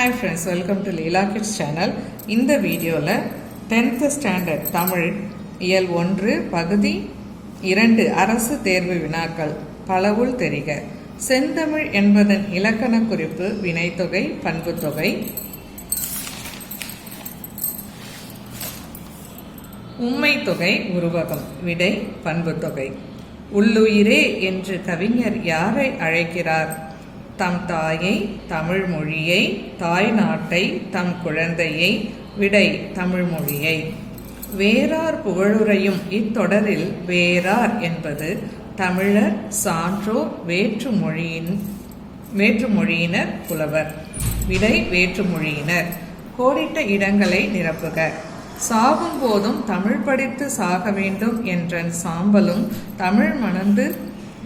Hi friends, welcome to Leela Kids channel. இந்த வீடியோல 10th standard Tamil இயல் 1 பகுதி 2 அரசு தேர்வு வினாக்கள் பலவுள் தெரிக. செந்தமிழ் என்பதன் இலக்கண குறிப்பு வினைத்தொகை பண்புத்தொகை. உம்மைத்தொகை உருவகம் விடை பண்புத்தொகை. உள்ளுயிரே என்று கவிஞர் யாரை அழைக்கிறார்? தம் தாயை, தமிழ் மொழியை, தாய் நாட்டை, தம் குழந்தையை. விடை தமிழ் மொழியை. வேறார் புகழுரையும் இத்தொடரில் வேறார் என்பது தமிழர், சான்றோர், வேற்றுமொழியினர், புலவர். விடை வேற்றுமொழியினர். கோடிட்ட இடங்களை நிரப்புக. சாகும் போதும் தமிழ் படித்து சாக வேண்டும் என்ற சாம்பலும் தமிழ் மணந்து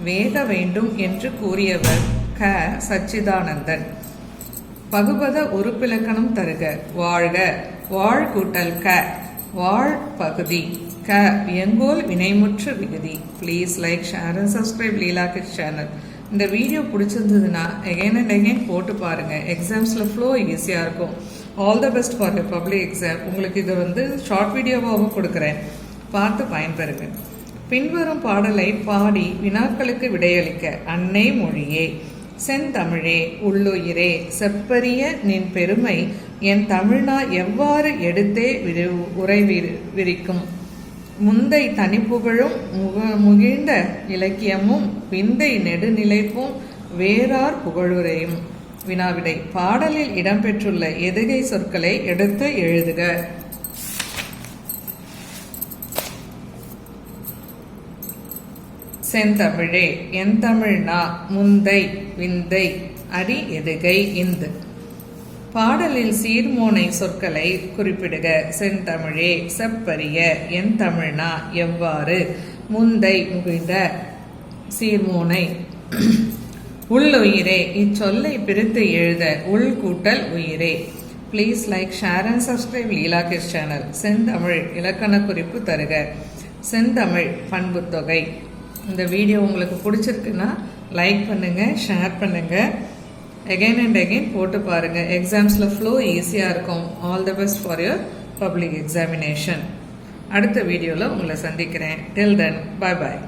வேக வேண்டும் என்று கூறியவர் க. சச்சிதானந்தன். பகுபத உறுப்பிலக்கணம் தருக. வாழ்க, வாழ் கூட்டல் க, வாழ் பகுதி க. வியங்கோல் வினைமுற்று விகுதி. Please like, share and subscribe Leela kids channel. இந்த வீடியோ பிடிச்சிருந்ததுன்னா எகைன் அண்ட் எகைன் போட்டு பாருங்க. எக்ஸாம்ஸில் ஃப்ளோ ஈஸியாக இருக்கும். All the best for your public exam. உங்களுக்கு இது ஷார்ட் வீடியோவாகவும் கொடுக்குறேன், பார்த்து பயன்பெறுங்க. பின்வரும் பாடலை பாடி வினாக்களுக்கு விடையளிக்க. அன்னை மொழியே, செந்தமிழே, உள்ளுயிரே, செப்பரிய நின் பெருமை என் தமிழ்நா எவ்வாறு எடுத்தே உரை விரிக்கும். முந்தை தனிப்புகழும் முகிழ்ந்த இலக்கியமும் விந்தை நெடுநிலைப்பும் வேறார் புகழுரையும். வினாவிடை. பாடலில் இடம்பெற்றுள்ள எதுகை சொற்களை எடுத்து எழுதுக. செந்தமிழே, என் தமிழ்னா, முந்தை, விந்தை, அடி எதுகை, இந்து. பாடலில் சீர்மோனை சொற்களை குறிப்பிடுக. செந்தமிழே, செப்பரிய, என் தமிழ்னா, எவ்வாறு, முந்தை, முகிழ்ந்த, சீர்மோனை. உள்ளுயிரே, இச்சொல்லை பிரித்து எழுத. உள் கூட்டல் உயிரே. Please like, share and subscribe Leela kids channel. செந்தமிழ் இலக்கண குறிப்பு தருக. செந்தமிழ் பண்புத்தொகை. இந்த வீடியோ உங்களுக்கு பிடிச்சிருக்குன்னா லைக் பண்ணுங்கள், ஷேர் பண்ணுங்கள், எகைன் அண்ட் எகைன் போட்டு பாருங்கள். எக்ஸாம்ஸில் ஃப்ளோ ஈஸியாக இருக்கும். All the best for your public examination. அடுத்த வீடியோவில் உங்களை சந்திக்கிறேன். டில் தென், பை பாய்.